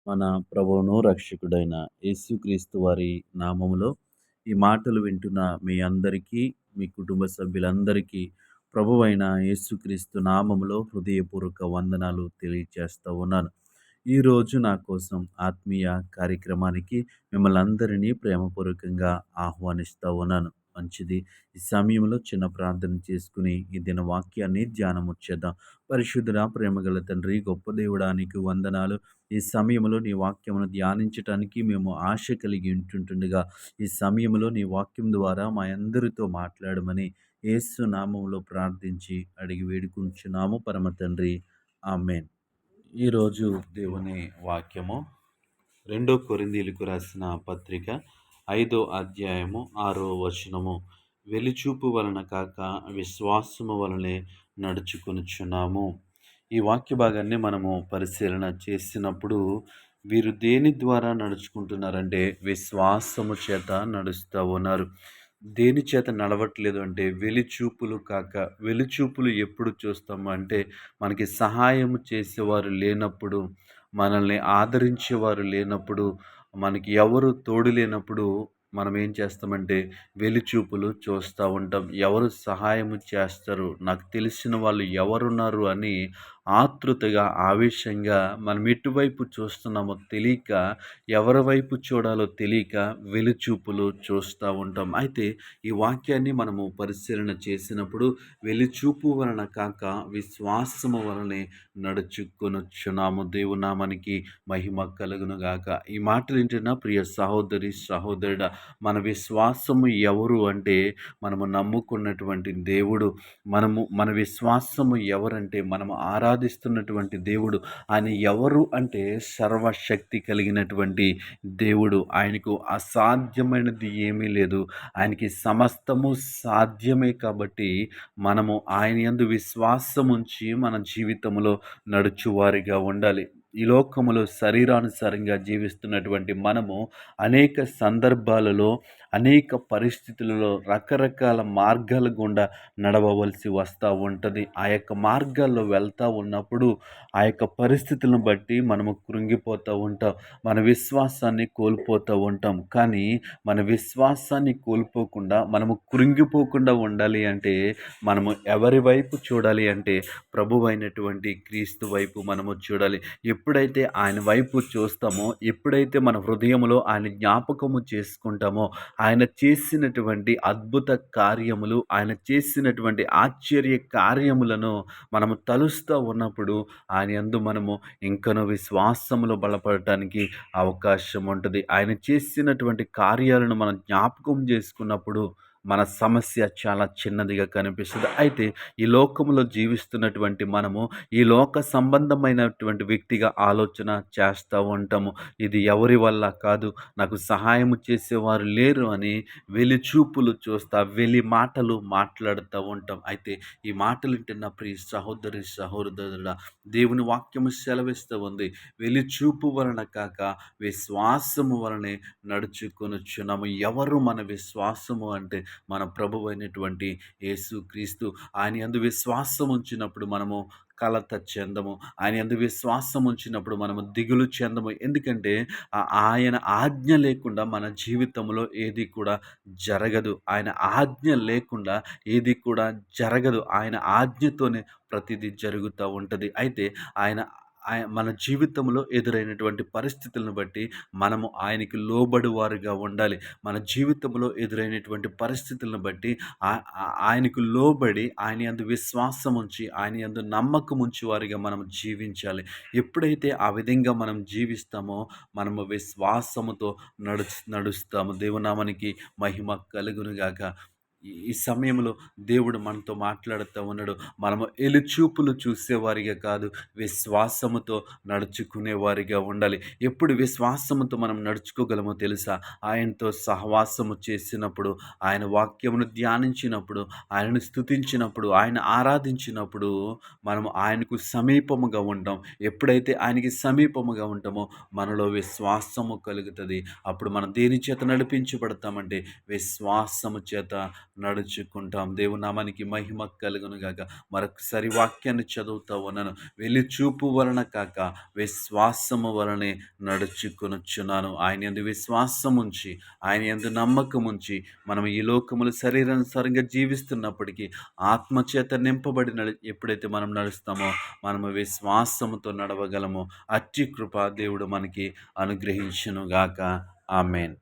మన ప్రభువును రక్షకుడైన యేసుక్రీస్తు వారి నామములో ఈ మాటలు వింటున్న మీ అందరికీ, మీ కుటుంబ సభ్యులందరికీ ప్రభువైన యేసుక్రీస్తు నామములో హృదయపూర్వక వందనాలు తెలియజేస్తా ఉన్నాను. ఈరోజు నా కోసం ఆత్మీయ కార్యక్రమానికి మిమ్మల్ని అందరినీ ప్రేమపూర్వకంగా ఆహ్వానిస్తా ఉన్నాను. మంచిది. ఈ సమయంలో చిన్న ప్రార్థన చేసుకుని ఈ దిన వాక్యాన్ని ధ్యానము చేద్దాం. పరిశుద్ధుడా, ప్రేమగల తండ్రి, గొప్ప దేవుడా, నీకు వందనాలు. ఈ సమయంలో నీ వాక్యమును ధ్యానించటానికి మేము ఆశ కలిగి ఉంటుండగా, ఈ సమయంలో నీ వాక్యం ద్వారా మా అందరితో మాట్లాడమని యేసు నామములో ప్రార్థించి అడిగి వేడుకుంటున్నాము పరమ తండ్రి. ఆమేన్. ఈరోజు దేవుని వాక్యము 2 కొరింథీయులకు రాసిన పత్రిక 5వ అధ్యాయము 6వ వచనము. వెలిచూపు వలన కాక విశ్వాసము వలనే నడుచుకొనుచున్నాము. ఈ వాక్య భాగాన్ని మనము పరిశీలన చేసినప్పుడు వీరు దేని ద్వారా నడుచుకుంటున్నారంటే విశ్వాసము చేత నడుస్తూ ఉన్నారు. దేని చేత నడవట్లేదు అంటే వెలిచూపులు కాక. వెలిచూపులు ఎప్పుడు చూస్తాము అంటే మనకి సహాయం చేసేవారు లేనప్పుడు, మనల్ని ఆదరించేవారు లేనప్పుడు, మనకి ఎవరు తోడు లేనప్పుడు మనం ఏం చేస్తామంటే వెలిచూపులు చూస్తూ ఉంటాం. ఎవరు సహాయము చేస్తారు, నాకు తెలిసిన వాళ్ళు ఎవరున్నారు అని ఆతృతగా, ఆవేశంగా మనం ఎటువైపు చూస్తున్నామో తెలియక, ఎవరి వైపు చూడాలో తెలియక వెలిచూపులు చూస్తూ ఉంటాం. అయితే ఈ వాక్యాన్ని మనము పరిశీలన చేసినప్పుడు వెలిచూపు వలన కాక విశ్వాసము వలనే నడుచుకొనుచున్నాము. దేవుని నామానికి మహిమ కలుగును గాక. ఈ మాటలు వింటున్న ప్రియ సహోదరి, సహోదరుడా, మన విశ్వాసము ఎవరు అంటే మనము నమ్ముకున్నటువంటి దేవుడు. మన విశ్వాసము ఎవరంటే మనము ఆరాధిస్తున్నటువంటి దేవుడు. ఆయన ఎవరు అంటే సర్వశక్తి కలిగినటువంటి దేవుడు. ఆయనకు అసాధ్యమైనది ఏమీ లేదు. ఆయనకి సమస్తము సాధ్యమే. కాబట్టి మనము ఆయన యందు విశ్వాసం ఉంచి మన జీవితంలో నడుచువారిగా ఉండాలి. ఈ లోకములో శరీరానుసారంగా జీవిస్తున్నటువంటి మనము అనేక సందర్భాలలో, అనేక పరిస్థితులలో రకరకాల మార్గాల గుండా నడవవలసి వస్తూ ఉంటుంది. ఆ యొక్క మార్గాల్లో వెళ్తూ ఉన్నప్పుడు ఆ యొక్క పరిస్థితులను బట్టి మనము కృంగిపోతూ ఉంటాం. మన విశ్వాసాన్ని కోల్పోతూ ఉంటాం. కానీ మన విశ్వాసాన్ని కోల్పోకుండా, మనము కృంగిపోకుండా ఉండాలి అంటే మనము ఎవరి వైపు చూడాలి అంటే ప్రభువైనటువంటి క్రీస్తు వైపు మనము చూడాలి. ఎప్పుడైతే ఆయన వైపు చూస్తామో, ఎప్పుడైతే మన హృదయంలో ఆయన జ్ఞాపకము చేసుకుంటామో, ఆయన చేసినటువంటి అద్భుత కార్యములు, ఆయన చేసినటువంటి ఆశ్చర్య కార్యములను మనము తలుస్తూ ఉన్నప్పుడు ఆయన యందు మనము ఇంకనూ విశ్వాసములో బలపడటానికి అవకాశం ఉంటుంది. ఆయన చేసినటువంటి కార్యాలను మనం జ్ఞాపకం చేసుకున్నప్పుడు మన సమస్య చాలా చిన్నదిగా కనిపిస్తుంది. అయితే ఈ లోకములో జీవిస్తున్నటువంటి మనము ఈ లోక సంబంధమైనటువంటి వ్యక్తిగా ఆలోచన చేస్తూ ఉంటాము. ఇది ఎవరి వల్ల కాదు, నాకు సహాయం చేసేవారు లేరు అని వెలిచూపులు చూస్తా, వెలి మాటలు మాట్లాడుతూ ఉంటాం. అయితే ఈ మాటలు వింటున్న ప్రియ సహోదరి, సహోదరుడా, దేవుని వాక్యము సెలవిస్తూ ఉంది, వెలిచూపు వలన కాక విశ్వాసము వలనే నడుచుకొనుచున్నాము. ఎవరు మన విశ్వాసము అంటే మన ప్రభువైనటువంటి యేసుక్రీస్తు. ఆయన యందు విశ్వాసం ఉంచినప్పుడు మనము కలత చెందము. ఆయన యందు విశ్వాసం ఉంచినప్పుడు మనము దిగులు చెందము. ఎందుకంటే ఆయన ఆజ్ఞ లేకుండా మన జీవితంలో ఏది కూడా జరగదు. ఆయన ఆజ్ఞ లేకుండా ఏది కూడా జరగదు. ఆయన ఆజ్ఞతోనే ప్రతిదీ జరుగుతూ ఉంటది. అయితే ఆయన మన జీవితంలో ఎదురైనటువంటి పరిస్థితులను బట్టి మనము ఆయనకి లోబడువారుగా ఉండాలి. మన జీవితంలో ఎదురైనటువంటి పరిస్థితులను బట్టి ఆయనకు లోబడి, ఆయన యందు విశ్వాసం ఉంచి, ఆయన యందు నమ్మకం ఉంచి వారిగా మనం జీవించాలి. ఎప్పుడైతే ఆ విధంగా మనం జీవిస్తామో మనము విశ్వాసముతో నడుస్తాము. దేవునామానికి మహిమ కలుగునుగాక. ఈ సమయంలో దేవుడు మనతో మాట్లాడుతూ ఉన్నాడు. మనము ఎలుచూపులు చూసేవారిగా కాదు, విశ్వాసముతో నడుచుకునేవారిగా ఉండాలి. ఎప్పుడు విశ్వాసముతో మనం నడుచుకోగలమో తెలుసా? ఆయనతో సహవాసము చేసినప్పుడు, ఆయన వాక్యమును ధ్యానించినప్పుడు, ఆయనను స్తుతించినప్పుడు, ఆయన ఆరాధించినప్పుడు మనము ఆయనకు సమీపముగా ఉంటాం. ఎప్పుడైతే ఆయనకి సమీపముగా ఉంటామో మనలో విశ్వాసము కలుగుతుంది. అప్పుడు మనం దేని చేత నడిపించబడతామంటే విశ్వాసము చేత నడుచుకుంటాం. దేవుని నామానికి మహిమ కలుగును గాక. మరొకసారి వాక్యాన్ని చదువుతా ఉన్నాను. వెలిచూపు వలన కాక విశ్వాసము వలనే నడుచుకొనుచున్నాను. ఆయన యందు విశ్వాసం ఉంచి, ఆయన యందు నమ్మకం ఉంచి, మనం ఈ లోకములో శరీరానుసారంగా జీవిస్తున్నప్పటికీ ఆత్మచేత నింపబడి ఎప్పుడైతే మనం నడుస్తామో మనము విశ్వాసముతో నడవగలము. అట్టి కృప దేవుడు మనకి అనుగ్రహించును గాక. ఆమేన్.